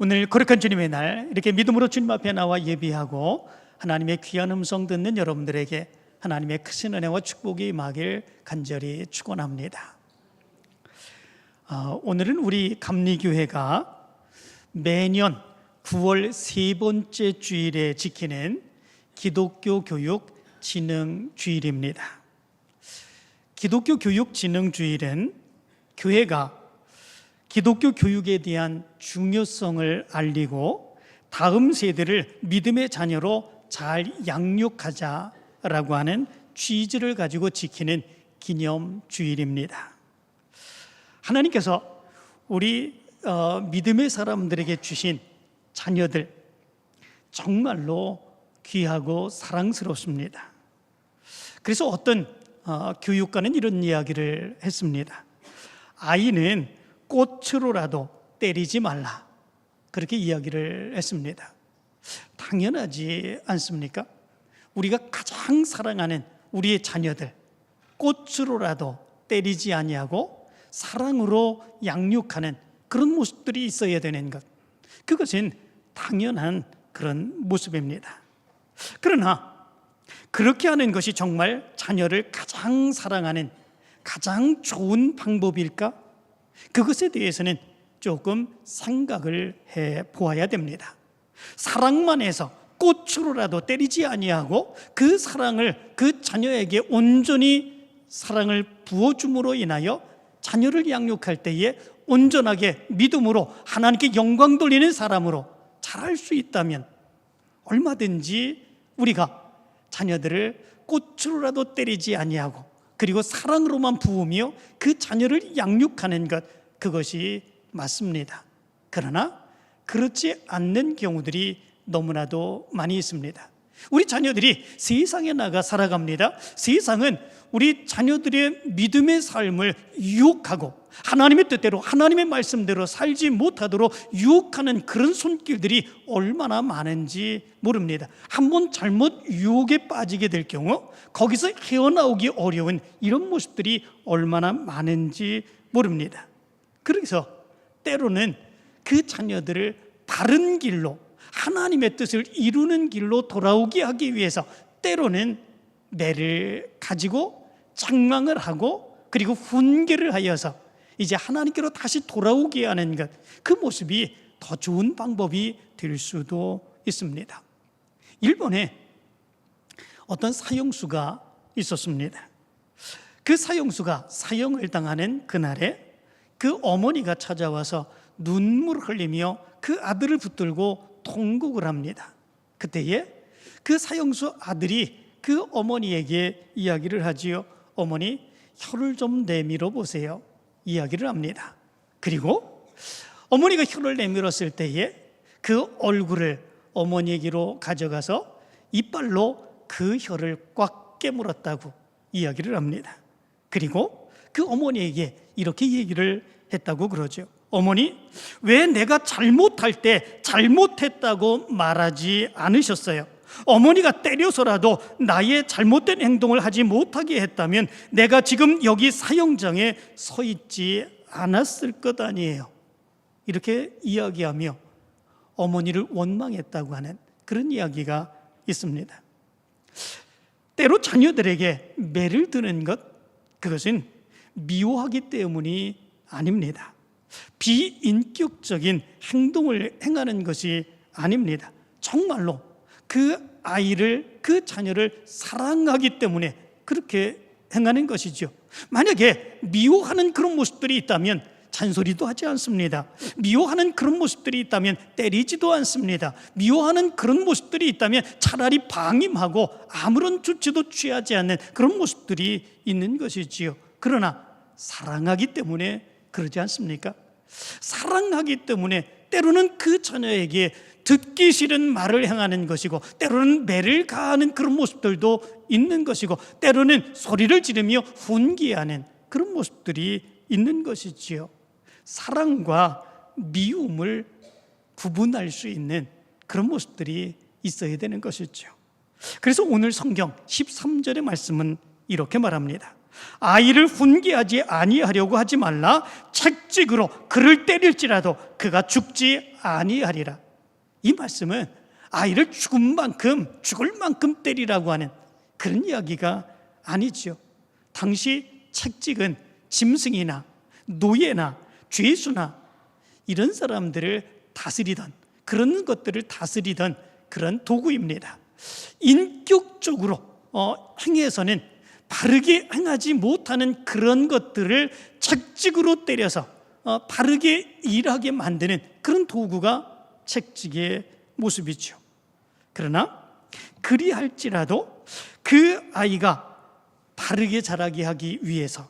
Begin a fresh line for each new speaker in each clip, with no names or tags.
오늘 거룩한 주님의 날 이렇게 믿음으로 주님 앞에 나와 예비하고 하나님의 귀한 음성 듣는 여러분들에게 하나님의 크신 은혜와 축복이 임하길 간절히 축원합니다. 오늘은 우리 감리교회가 매년 9월 세 번째 주일에 지키는 기독교 교육 진흥 주일입니다. 기독교 교육 진흥 주일은 교회가 기독교 교육에 대한 중요성을 알리고 다음 세대를 믿음의 자녀로 잘 양육하자라고 하는 취지를 가지고 지키는 기념 주일입니다. 하나님께서 우리 믿음의 사람들에게 주신 자녀들 정말로 귀하고 사랑스럽습니다. 그래서 어떤 교육가는 이런 이야기를 했습니다. 아이는 꽃으로라도 때리지 말라, 그렇게 이야기를 했습니다. 당연하지 않습니까? 우리가 가장 사랑하는 우리의 자녀들 꽃으로라도 때리지 아니하고 사랑으로 양육하는 그런 모습들이 있어야 되는 것, 그것은 당연한 그런 모습입니다. 그러나 그렇게 하는 것이 정말 자녀를 가장 사랑하는 가장 좋은 방법일까? 그것에 대해서는 조금 생각을 해 보아야 됩니다. 사랑만 해서 꽃으로라도 때리지 아니하고 그 사랑을 그 자녀에게 온전히 사랑을 부어줌으로 인하여 자녀를 양육할 때에 온전하게 믿음으로 하나님께 영광 돌리는 사람으로 자랄 수 있다면 얼마든지 우리가 자녀들을 꽃으로라도 때리지 아니하고 그리고 사랑으로만 부으며 그 자녀를 양육하는 것, 그것이 맞습니다. 그러나 그렇지 않는 경우들이 너무나도 많이 있습니다. 우리 자녀들이 세상에 나가 살아갑니다. 세상은 우리 자녀들의 믿음의 삶을 유혹하고 하나님의 뜻대로 하나님의 말씀대로 살지 못하도록 유혹하는 그런 손길들이 얼마나 많은지 모릅니다. 한번 잘못 유혹에 빠지게 될 경우 거기서 헤어나오기 어려운 이런 모습들이 얼마나 많은지 모릅니다. 그래서 때로는 그 자녀들을 바른 길로 하나님의 뜻을 이루는 길로 돌아오게 하기 위해서 때로는 매를 가지고 책망을 하고 그리고 훈계를 하여서 이제 하나님께로 다시 돌아오게 하는 것, 그 모습이 더 좋은 방법이 될 수도 있습니다. 일본에 어떤 사형수가 있었습니다. 그 사형수가 사형을 당하는 그날에 그 어머니가 찾아와서 눈물을 흘리며 그 아들을 붙들고 통곡을 합니다. 그때에 그 사형수 아들이 그 어머니에게 이야기를 하지요. 어머니, 혀를 좀 내밀어 보세요. 이야기를 합니다. 그리고 어머니가 혀를 내밀었을 때에 그 얼굴을 어머니에게로 가져가서 이빨로 그 혀를 꽉 깨물었다고 이야기를 합니다. 그리고 그 어머니에게 이렇게 얘기를 했다고 그러죠. 어머니, 왜 내가 잘못할 때 잘못했다고 말하지 않으셨어요? 어머니가 때려서라도 나의 잘못된 행동을 하지 못하게 했다면 내가 지금 여기 사형장에 서 있지 않았을 것 아니에요. 이렇게 이야기하며 어머니를 원망했다고 하는 그런 이야기가 있습니다. 때로 자녀들에게 매를 드는 것, 그것은 미워하기 때문이 아닙니다. 비인격적인 행동을 행하는 것이 아닙니다. 정말로 그 아이를, 그 자녀를 사랑하기 때문에 그렇게 행하는 것이죠. 만약에 미워하는 그런 모습들이 있다면 잔소리도 하지 않습니다. 미워하는 그런 모습들이 있다면 때리지도 않습니다. 미워하는 그런 모습들이 있다면 차라리 방임하고 아무런 조치도 취하지 않는 그런 모습들이 있는 것이지요. 그러나 사랑하기 때문에 그러지 않습니까? 사랑하기 때문에 때로는 그 자녀에게 듣기 싫은 말을 행하는 것이고 때로는 매를 가하는 그런 모습들도 있는 것이고 때로는 소리를 지르며 훈계하는 그런 모습들이 있는 것이지요. 사랑과 미움을 구분할 수 있는 그런 모습들이 있어야 되는 것이죠. 그래서 오늘 성경 13절의 말씀은 이렇게 말합니다. 아이를 훈계하지 아니하려고 하지 말라. 책찍으로 그를 때릴지라도 그가 죽지 아니하리라. 이 말씀은 아이를 죽을 만큼 때리라고 하는 그런 이야기가 아니죠. 당시 책찍은 짐승이나 노예나 죄수나 이런 사람들을 다스리던, 그런 것들을 다스리던 그런 도구입니다. 인격적으로 행해서는 바르게 행하지 못하는 그런 것들을 책찍으로 때려서 바르게 일하게 만드는 그런 도구가 책찍의 모습이죠. 그러나 그리할지라도 그 아이가 바르게 자라게 하기 위해서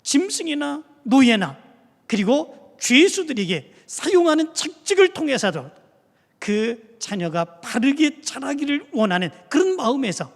짐승이나 노예나 그리고 죄수들에게 사용하는 책찍을 통해서도 그 자녀가 바르게 자라기를 원하는 그런 마음에서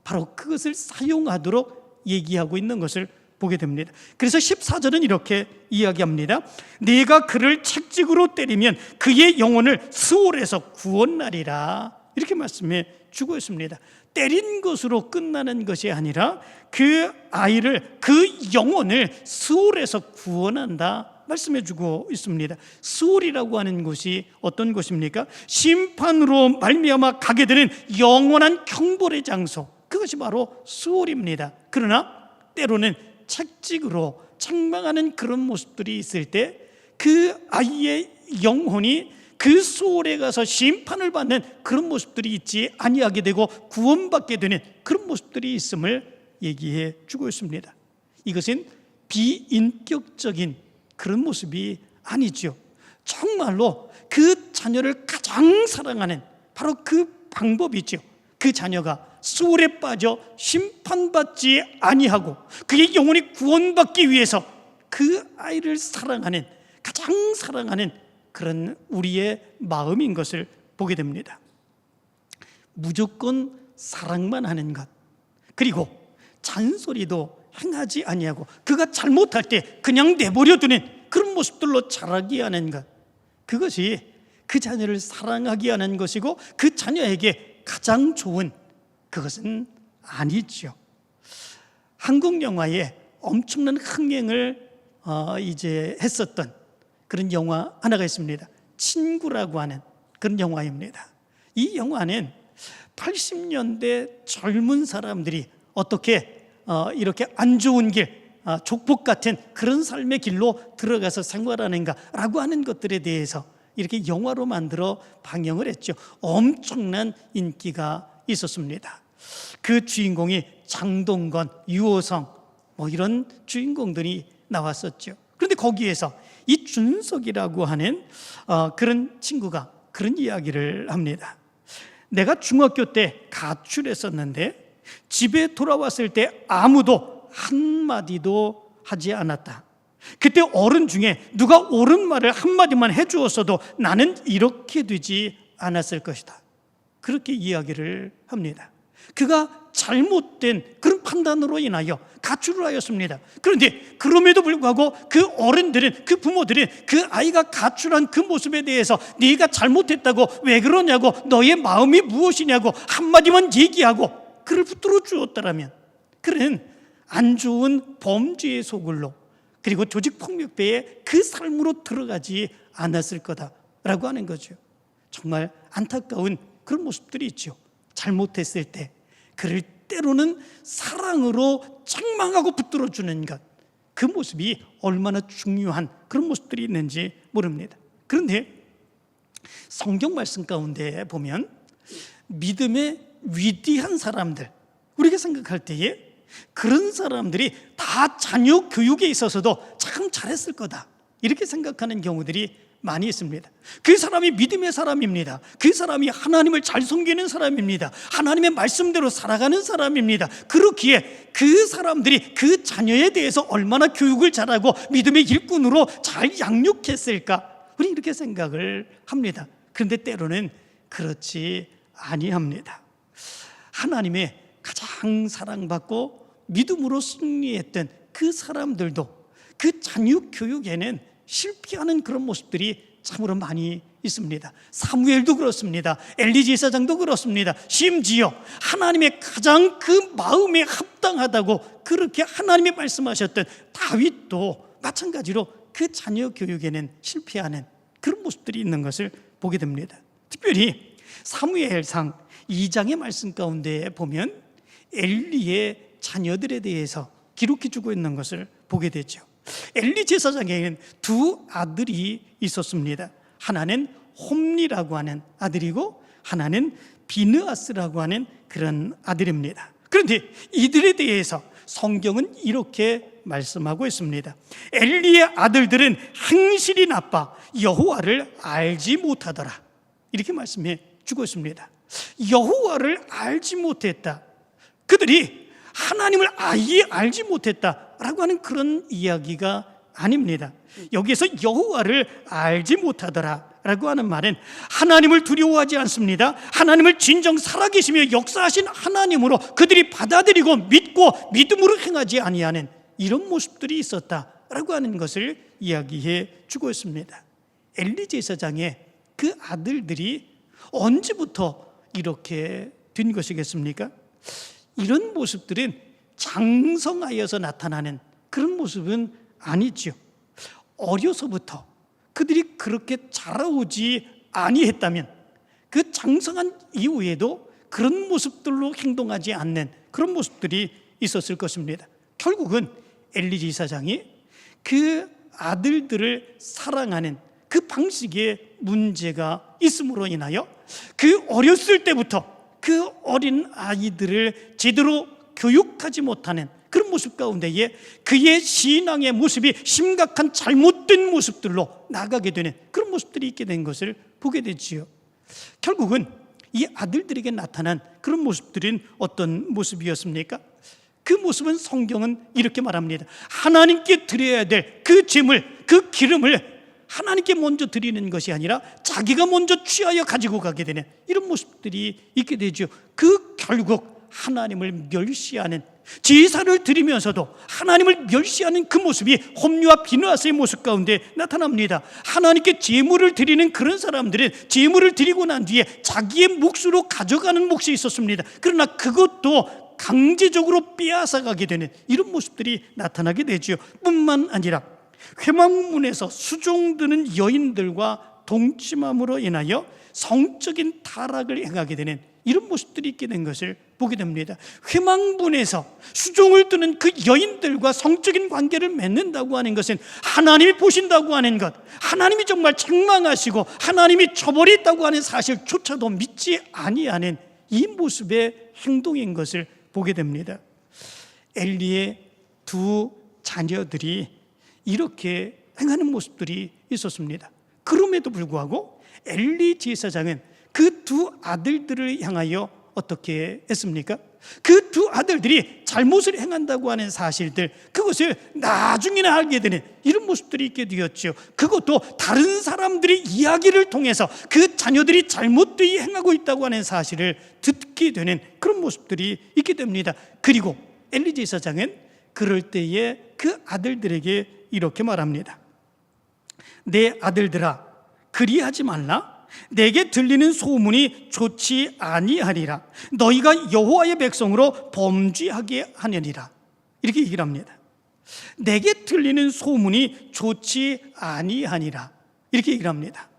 바로 그것을 사용하도록 얘기하고 있는 것을 보게 됩니다. 그래서 14절은 이렇게 이야기합니다. 네가 그를 책찍으로 때리면 그의 영혼을 스올에서 구원하리라. 이렇게 말씀해 주고 있습니다. 때린 것으로 끝나는 것이 아니라 그 아이를, 그 영혼을 스올에서 구원한다 말씀해 주고 있습니다. 스올이라고 하는 곳이 어떤 곳입니까? 심판으로 말미암아 가게 되는 영원한 형벌의 장소, 그것이 바로 스올입니다. 그러나 때로는 책찍으로 책망하는 그런 모습들이 있을 때 그 아이의 영혼이 그 스올에 가서 심판을 받는 그런 모습들이 있지 아니하게 되고 구원받게 되는 그런 모습들이 있음을 얘기해 주고 있습니다. 이것은 비인격적인 그런 모습이 아니죠. 정말로 그 자녀를 가장 사랑하는 바로 그 방법이죠. 그 자녀가 스올에 빠져 심판받지 아니하고 그의 영혼이 구원받기 위해서 그 아이를 사랑하는, 가장 사랑하는 그런 우리의 마음인 것을 보게 됩니다. 무조건 사랑만 하는 것, 그리고 잔소리도 행하지 아니하고 그가 잘못할 때 그냥 내버려 두는 그런 모습들로 자라게 하는 것, 그것이 그 자녀를 사랑하게 하는 것이고 그 자녀에게 가장 좋은 그것은 아니죠. 한국 영화에 엄청난 흥행을 했었던 그런 영화 하나가 있습니다. 친구라고 하는 그런 영화입니다. 이 영화는 80년대 젊은 사람들이 어떻게 이렇게 안 좋은 길, 족복 같은 그런 삶의 길로 들어가서 생활하는가라고 하는 것들에 대해서 이렇게 영화로 만들어 방영을 했죠. 엄청난 인기가 있었습니다. 그 주인공이 장동건, 유호성 이런 주인공들이 나왔었죠. 그런데 거기에서 이 준석이라고 하는 그런 친구가 그런 이야기를 합니다. 내가 중학교 때 가출했었는데 집에 돌아왔을 때 아무도 한마디도 하지 않았다. 그때 어른 중에 누가 옳은 말을 한마디만 해주었어도 나는 이렇게 되지 않았을 것이다. 그렇게 이야기를 합니다. 그가 잘못된 그런 판단으로 인하여 가출을 하였습니다. 그런데 그럼에도 불구하고 그 어른들은, 그 부모들은 그 아이가 가출한 그 모습에 대해서 네가 잘못했다고, 왜 그러냐고, 너의 마음이 무엇이냐고 한마디만 얘기하고 그를 붙들어 주었다라면 그는 안 좋은 범죄의 소굴로, 그리고 조직폭력배의 그 삶으로 들어가지 않았을 거다라고 하는 거죠. 정말 안타까운 그런 모습들이 있죠. 잘못했을 때 그를 때로는 사랑으로 책망하고 붙들어주는 것, 그 모습이 얼마나 중요한 그런 모습들이 있는지 모릅니다. 그런데 성경 말씀 가운데 보면 믿음의 위대한 사람들, 우리가 생각할 때에 그런 사람들이 다 자녀 교육에 있어서도 참 잘했을 거다 이렇게 생각하는 경우들이 많이 있습니다. 그 사람이 믿음의 사람입니다. 그 사람이 하나님을 잘 섬기는 사람입니다. 하나님의 말씀대로 살아가는 사람입니다. 그렇기에 그 사람들이 그 자녀에 대해서 얼마나 교육을 잘하고 믿음의 일꾼으로 잘 양육했을까, 우리 이렇게 생각을 합니다. 그런데 때로는 그렇지 아니합니다. 하나님의 가장 사랑받고 믿음으로 승리했던 그 사람들도 그 자녀 교육에는 실패하는 그런 모습들이 참으로 많이 있습니다. 사무엘도 그렇습니다. 엘리 제사장도 그렇습니다. 심지어 하나님의 가장 그 마음에 합당하다고 그렇게 하나님이 말씀하셨던 다윗도 마찬가지로 그 자녀 교육에는 실패하는 그런 모습들이 있는 것을 보게 됩니다. 특별히 사무엘상 2장의 말씀 가운데 보면 엘리의 자녀들에 대해서 기록해 주고 있는 것을 보게 되죠. 엘리 제사장에게는 두 아들이 있었습니다. 하나는 홈리라고 하는 아들이고 하나는 비느아스라고 하는 그런 아들입니다. 그런데 이들에 대해서 성경은 이렇게 말씀하고 있습니다. 엘리의 아들들은 행실이 나빠 여호와를 알지 못하더라. 이렇게 말씀해 주고 있습니다. 여호와를 알지 못했다. 그들이 하나님을 아예 알지 못했다라고 하는 그런 이야기가 아닙니다. 여기에서 여호와를 알지 못하더라라고 하는 말은 하나님을 두려워하지 않습니다. 하나님을 진정 살아계시며 역사하신 하나님으로 그들이 받아들이고 믿고 믿음으로 행하지 아니하는 이런 모습들이 있었다라고 하는 것을 이야기해 주고 있습니다. 엘리 제사장의 그 아들들이 언제부터 이렇게 된 것이겠습니까? 이런 모습들은 장성하여서 나타나는 그런 모습은 아니죠. 어려서부터 그들이 그렇게 자라오지 아니했다면 그 장성한 이후에도 그런 모습들로 행동하지 않는 그런 모습들이 있었을 것입니다. 결국은 엘리 제사장이 그 아들들을 사랑하는 그 방식에 문제가 있음으로 인하여 그 어렸을 때부터 그 어린 아이들을 제대로 교육하지 못하는 그런 모습 가운데에 그의 신앙의 모습이 심각한 잘못된 모습들로 나가게 되는 그런 모습들이 있게 된 것을 보게 되지요. 결국은 이 아들들에게 나타난 그런 모습들은 어떤 모습이었습니까? 그 모습은 성경은 이렇게 말합니다. 하나님께 드려야 될 그 제물, 그 기름을 하나님께 먼저 드리는 것이 아니라 자기가 먼저 취하여 가지고 가게 되는 이런 모습들이 있게 되죠. 그 결국 하나님을 멸시하는, 제사를 드리면서도 하나님을 멸시하는 그 모습이 홈리와 비느하스의 모습 가운데 나타납니다. 하나님께 제물을 드리는 그런 사람들은 제물을 드리고 난 뒤에 자기의 몫으로 가져가는 몫이 있었습니다. 그러나 그것도 강제적으로 빼앗아가게 되는 이런 모습들이 나타나게 되죠. 뿐만 아니라 회막문에서 수종드는 여인들과 동침함으로 인하여 성적인 타락을 행하게 되는 이런 모습들이 있게 된 것을 보게 됩니다. 회막문에서 수종을 드는 그 여인들과 성적인 관계를 맺는다고 하는 것은 하나님이 보신다고 하는 것, 하나님이 정말 책망하시고 하나님이 처벌했다고 하는 사실조차도 믿지 아니하는 이 모습의 행동인 것을 보게 됩니다. 엘리의 두 자녀들이 이렇게 행하는 모습들이 있었습니다. 그럼에도 불구하고 엘리 제사장은 그 두 아들들을 향하여 어떻게 했습니까? 그 두 아들들이 잘못을 행한다고 하는 사실들, 그것을 나중에나 알게 되는 이런 모습들이 있게 되었죠. 그것도 다른 사람들의 이야기를 통해서 그 자녀들이 잘못되이 행하고 있다고 하는 사실을 듣게 되는 그런 모습들이 있게 됩니다. 그리고 엘리 제사장은 그럴 때에 그 아들들에게 이렇게 말합니다. 내 아들들아, 그리하지 말라. 내게 들리는 소문이 좋지 아니하리라. 너희가 여호와의 백성으로 범죄하게 하느니라. 이렇게 얘기를 합니다. 내게 들리는 소문이 좋지 아니하니라. 이렇게 얘기를 합니다.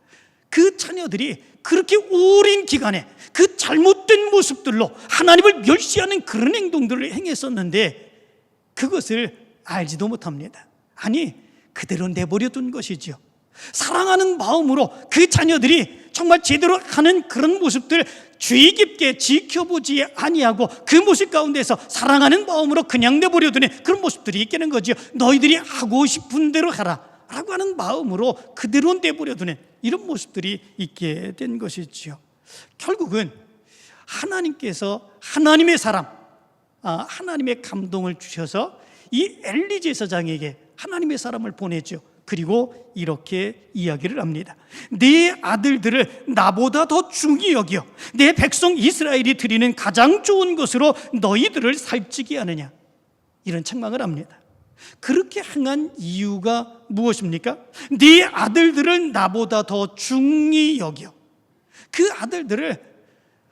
그 자녀들이 그렇게 오랜 기간에 그 잘못된 모습들로 하나님을 멸시하는 그런 행동들을 행했었는데 그것을 알지도 못합니다. 아니, 그대로 내버려 둔 것이죠. 사랑하는 마음으로 그 자녀들이 정말 제대로 하는 그런 모습들 주의 깊게 지켜보지 아니하고 그 모습 가운데서 사랑하는 마음으로 그냥 내버려 두는 그런 모습들이 있겠는 거죠. 너희들이 하고 싶은 대로 하라 라고 하는 마음으로 그대로 내버려 두는 이런 모습들이 있게 된 것이지요. 결국은 하나님께서 하나님의 사람, 하나님의 감동을 주셔서 이 엘리 제사장에게 하나님의 사람을 보내죠. 그리고 이렇게 이야기를 합니다. 네 아들들을 나보다 더 중히 여겨 내 백성 이스라엘이 드리는 가장 좋은 것으로 너희들을 살찌게 하느냐, 이런 책망을 합니다. 그렇게 행한 이유가 무엇입니까? 네 아들들을 나보다 더 중히 여겨. 그 아들들을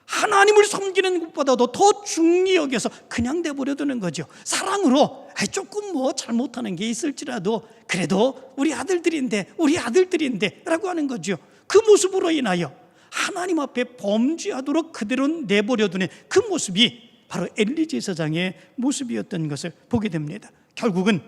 하나님을 섬기는 것보다도 더 중히 여겨서 그냥 내버려두는 거죠. 사랑으로 조금 뭐 잘못하는 게 있을지라도 그래도 우리 아들들인데 라고 하는 거죠. 그 모습으로 인하여 하나님 앞에 범죄하도록 그대로 내버려두는 그 모습이 바로 엘리 제사장의 모습이었던 것을 보게 됩니다. 결국은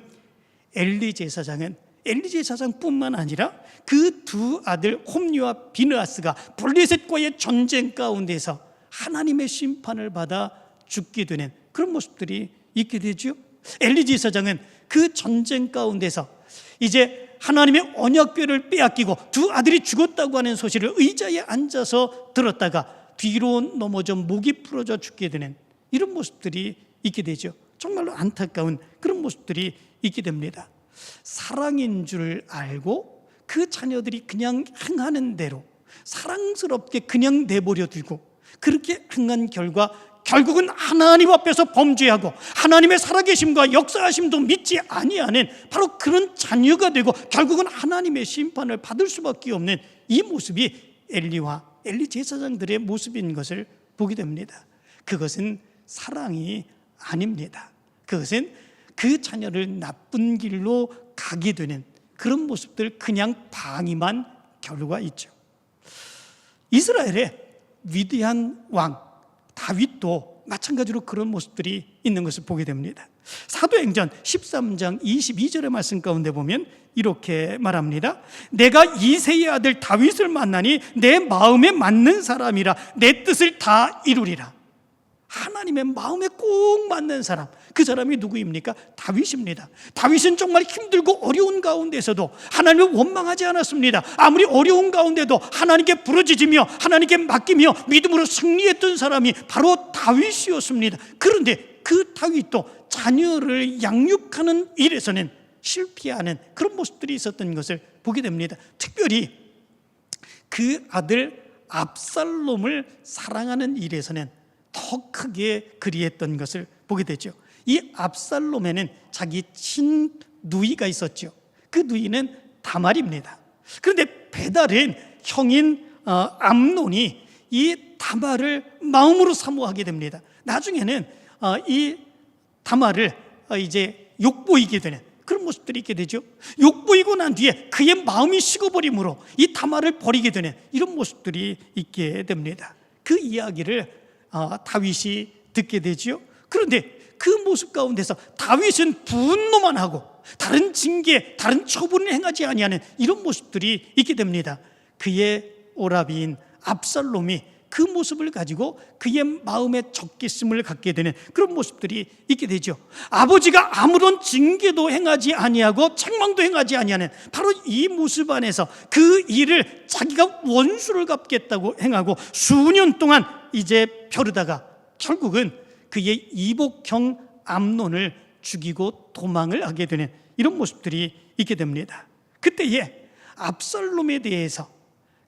엘리 제사장뿐만 아니라 그 두 아들 홈리와 비느하스가 블레셋과의 전쟁 가운데서 하나님의 심판을 받아 죽게 되는 그런 모습들이 있게 되죠. 엘리 제사장은 그 전쟁 가운데서 이제 하나님의 언약궤를 빼앗기고 두 아들이 죽었다고 하는 소식을 의자에 앉아서 들었다가 뒤로 넘어져 목이 부러져 죽게 되는 이런 모습들이 있게 되죠. 정말로 안타까운 그런 모습들이 있게 됩니다. 사랑인 줄 알고 그 자녀들이 그냥 행하는 대로 사랑스럽게 그냥 내버려 두고 그렇게 행한 결과 결국은 하나님 앞에서 범죄하고 하나님의 살아계심과 역사하심도 믿지 아니하는 바로 그런 자녀가 되고 결국은 하나님의 심판을 받을 수밖에 없는 이 모습이 엘리 제사장들의 모습인 것을 보게 됩니다. 그것은 사랑이 아닙니다. 그것은 그 자녀를 나쁜 길로 가게 되는 그런 모습들, 그냥 방임한 결과가 있죠. 이스라엘의 위대한 왕 다윗도 마찬가지로 그런 모습들이 있는 것을 보게 됩니다. 사도행전 13장 22절의 말씀 가운데 보면 이렇게 말합니다. 내가 이새의 아들 다윗을 만나니 내 마음에 맞는 사람이라 내 뜻을 다 이루리라. 하나님의 마음에 꼭 맞는 사람, 그 사람이 누구입니까? 다윗입니다. 다윗은 정말 힘들고 어려운 가운데서도 하나님을 원망하지 않았습니다. 아무리 어려운 가운데도 하나님께 부르짖으며 하나님께 맡기며 믿음으로 승리했던 사람이 바로 다윗이었습니다. 그런데 그 다윗도 자녀를 양육하는 일에서는 실패하는 그런 모습들이 있었던 것을 보게 됩니다. 특별히 그 아들 압살롬을 사랑하는 일에서는 더 크게 그리했던 것을 보게 되죠. 이 압살롬에는 자기 친누이가 있었죠. 그 누이는 다말입니다. 그런데 배달은 형인 암논이 이 다말을 마음으로 사모하게 됩니다. 나중에는 이 다말을 이제 욕보이게 되는 그런 모습들이 있게 되죠. 욕보이고 난 뒤에 그의 마음이 식어버림으로 이 다말을 버리게 되는 이런 모습들이 있게 됩니다. 그 이야기를 다윗이 듣게 되지요. 그런데 그 모습 가운데서 다윗은 분노만 하고 다른 징계, 다른 처분을 행하지 아니하는 이런 모습들이 있게 됩니다. 그의 오라비인 압살롬이 그 모습을 가지고 그의 마음에 적개심을 갖게 되는 그런 모습들이 있게 되죠. 아버지가 아무런 징계도 행하지 아니하고 책망도 행하지 아니하는 바로 이 모습 안에서 그 일을 자기가 원수를 갚겠다고 행하고 수년 동안 이제 벼르다가 결국은 그의 이복형 암논을 죽이고 도망을 하게 되는 이런 모습들이 있게 됩니다. 그때에 압살롬에 대해서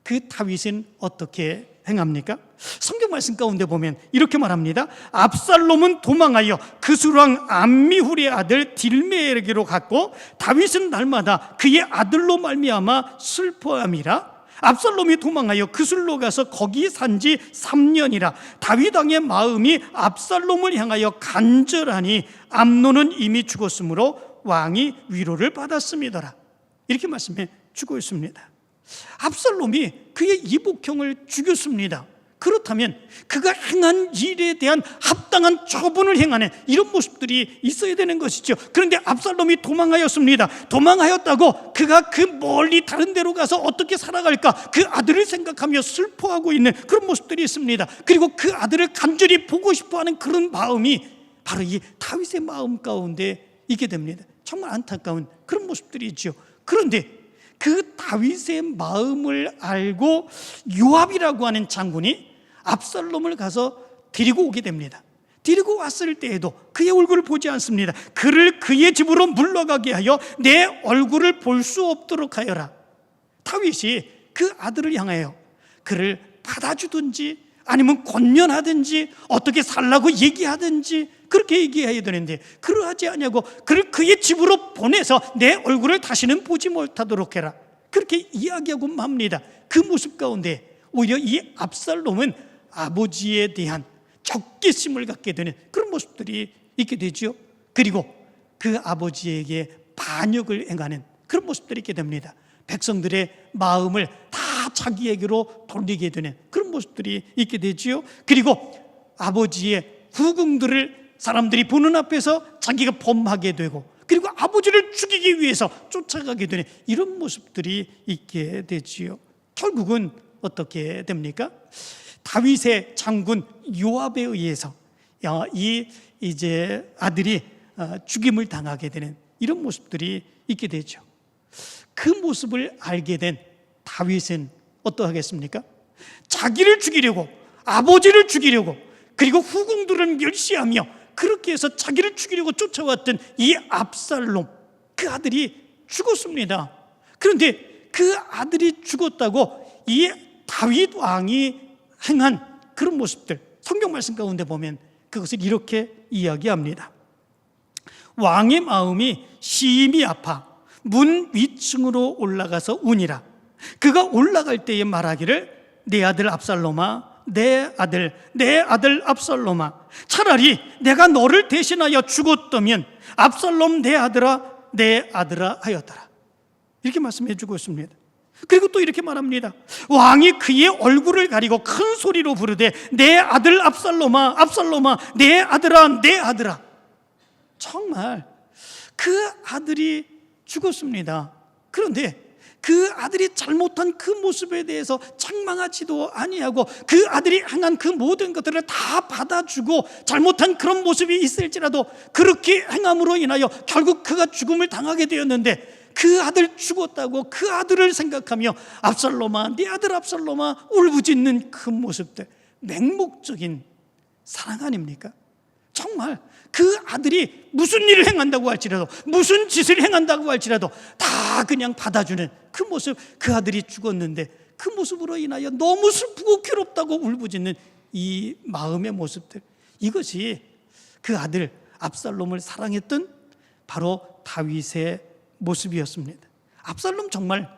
그 다윗은 어떻게 행합니까? 성경 말씀 가운데 보면 이렇게 말합니다. 압살롬은 도망하여 그술왕 암미훌의 아들 딜메에게로 갔고 다윗은 날마다 그의 아들로 말미암아 슬퍼함이라. 압살롬이 도망하여 그술로 가서 거기 산지 3년이라. 다윗 왕의 마음이 압살롬을 향하여 간절하니 암논은 이미 죽었으므로 왕이 위로를 받았음이더라. 이렇게 말씀해 주고 있습니다. 압살롬이 그의 이복형을 죽였습니다. 그렇다면 그가 행한 일에 대한 합당한 처분을 행하는 이런 모습들이 있어야 되는 것이죠. 그런데 압살롬이 도망하였습니다. 도망하였다고 그가 그 멀리 다른 데로 가서 어떻게 살아갈까 그 아들을 생각하며 슬퍼하고 있는 그런 모습들이 있습니다. 그리고 그 아들을 간절히 보고 싶어하는 그런 마음이 바로 이 다윗의 마음 가운데 있게 됩니다. 정말 안타까운 그런 모습들이 있죠. 그런데 그 다윗의 마음을 알고 요압이라고 하는 장군이 압살롬을 가서 데리고 오게 됩니다. 데리고 왔을 때에도 그의 얼굴을 보지 않습니다. 그를 그의 집으로 물러가게 하여 내 얼굴을 볼 수 없도록 하여라. 다윗이 그 아들을 향하여 그를 받아주든지 아니면 권면하든지 어떻게 살라고 얘기하든지 그렇게 얘기해야 되는데 그러하지 않냐고, 그를 그의 집으로 보내서 내 얼굴을 다시는 보지 못하도록 해라, 그렇게 이야기하고 맙니다. 그 모습 가운데 오히려 이 압살롬은 아버지에 대한 적개심을 갖게 되는 그런 모습들이 있게 되죠. 그리고 그 아버지에게 반역을 행하는 그런 모습들이 있게 됩니다. 백성들의 마음을 다 자기에게로 돌리게 되는 그런 모습들이 있게 되지요. 그리고 아버지의 후궁들을 사람들이 보는 앞에서 자기가 범하게 되고, 그리고 아버지를 죽이기 위해서 쫓아가게 되는 이런 모습들이 있게 되지요. 결국은 어떻게 됩니까? 다윗의 장군 요압에 의해서 이 이제 아들이 죽임을 당하게 되는 이런 모습들이 있게 되죠. 그 모습을 알게 된 다윗은 어떠하겠습니까? 자기를 죽이려고, 아버지를 죽이려고, 그리고 후궁들을 멸시하며 그렇게 해서 자기를 죽이려고 쫓아왔던 이 압살롬, 그 아들이 죽었습니다. 그런데 그 아들이 죽었다고 이 다윗 왕이 행한 그런 모습들, 성경 말씀 가운데 보면 그것을 이렇게 이야기합니다. 왕의 마음이 심히 아파 문 위층으로 올라가서 우니라. 그가 올라갈 때에 말하기를 내 아들 압살롬아, 내 아들 압살롬아, 차라리 내가 너를 대신하여 죽었다면 압살롬 내 아들아 하였더라. 이렇게 말씀해 주고 있습니다. 그리고 또 이렇게 말합니다. 왕이 그의 얼굴을 가리고 큰 소리로 부르되 내 아들 압살롬아, 압살롬아, 내 아들아. 정말 그 아들이 죽었습니다. 그런데 그 아들이 잘못한 그 모습에 대해서 책망하지도 아니하고 그 아들이 행한 그 모든 것들을 다 받아주고, 잘못한 그런 모습이 있을지라도 그렇게 행함으로 인하여 결국 그가 죽음을 당하게 되었는데, 그 아들 죽었다고 그 아들을 생각하며 압살롬아, 네 아들 압살롬아 울부짖는 그 모습들, 맹목적인 사랑 아닙니까? 정말 그 아들이 무슨 일을 행한다고 할지라도, 무슨 짓을 행한다고 할지라도 다 그냥 받아주는 그 모습. 그 아들이 죽었는데 그 모습으로 인하여 너무 슬프고 괴롭다고 울부짖는 이 마음의 모습들, 이것이 그 아들 압살롬을 사랑했던 바로 다윗의 모습이었습니다. 압살롬 정말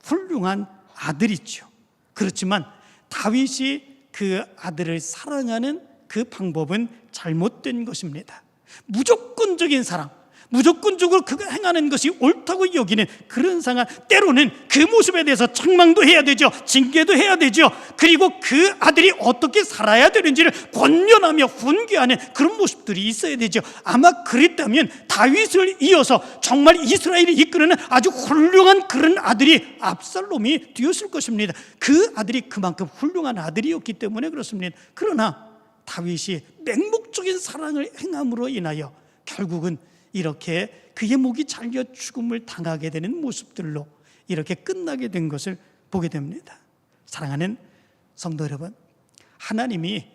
훌륭한 아들이죠. 그렇지만 다윗이 그 아들을 사랑하는 그 방법은 잘못된 것입니다. 무조건적인 사랑, 무조건적으로 그가 행하는 것이 옳다고 여기는 그런 상황, 때로는 그 모습에 대해서 책망도 해야 되죠. 징계도 해야 되죠. 그리고 그 아들이 어떻게 살아야 되는지를 권면하며 훈계하는 그런 모습들이 있어야 되죠. 아마 그랬다면 다윗을 이어서 정말 이스라엘을 이끄는 아주 훌륭한 그런 아들이 압살롬이 되었을 것입니다. 그 아들이 그만큼 훌륭한 아들이었기 때문에 그렇습니다. 그러나 다윗이 맹목적인 사랑을 행함으로 인하여 결국은 이렇게 그의 목이 잘려 죽음을 당하게 되는 모습들로 이렇게 끝나게 된 것을 보게 됩니다. 사랑하는 성도 여러분, 하나님이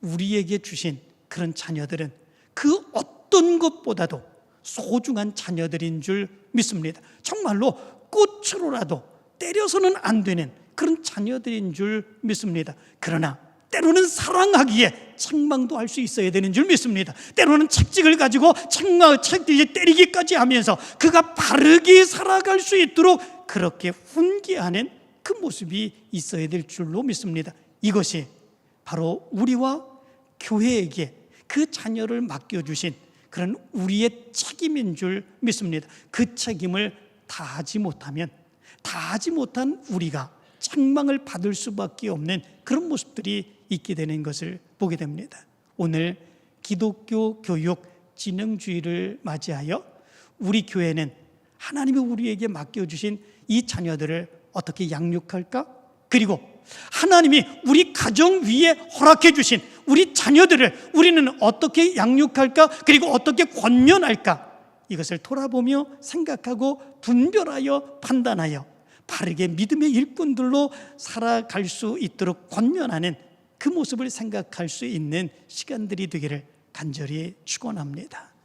우리에게 주신 그런 자녀들은 그 어떤 것보다도 소중한 자녀들인 줄 믿습니다. 정말로 꽃으로라도 때려서는 안 되는 그런 자녀들인 줄 믿습니다. 그러나 때로는 사랑하기에 책망도 할 수 있어야 되는 줄 믿습니다. 때로는 책찍을 가지고 때리기까지 하면서 그가 바르게 살아갈 수 있도록 그렇게 훈계하는 그 모습이 있어야 될 줄로 믿습니다. 이것이 바로 우리와 교회에게 그 자녀를 맡겨주신 그런 우리의 책임인 줄 믿습니다. 그 책임을 다하지 못하면, 다하지 못한 우리가 책망을 받을 수밖에 없는 그런 모습들이 있게 되는 것을 보게 됩니다. 오늘 기독교 교육 진흥주의를 맞이하여 우리 교회는 하나님이 우리에게 맡겨주신 이 자녀들을 어떻게 양육할까? 그리고 하나님이 우리 가정 위에 허락해 주신 우리 자녀들을 우리는 어떻게 양육할까? 그리고 어떻게 권면할까? 이것을 돌아보며 생각하고 분별하여 판단하여 바르게 믿음의 일꾼들로 살아갈 수 있도록 권면하는 그 모습을 생각할 수 있는 시간들이 되기를 간절히 축원합니다.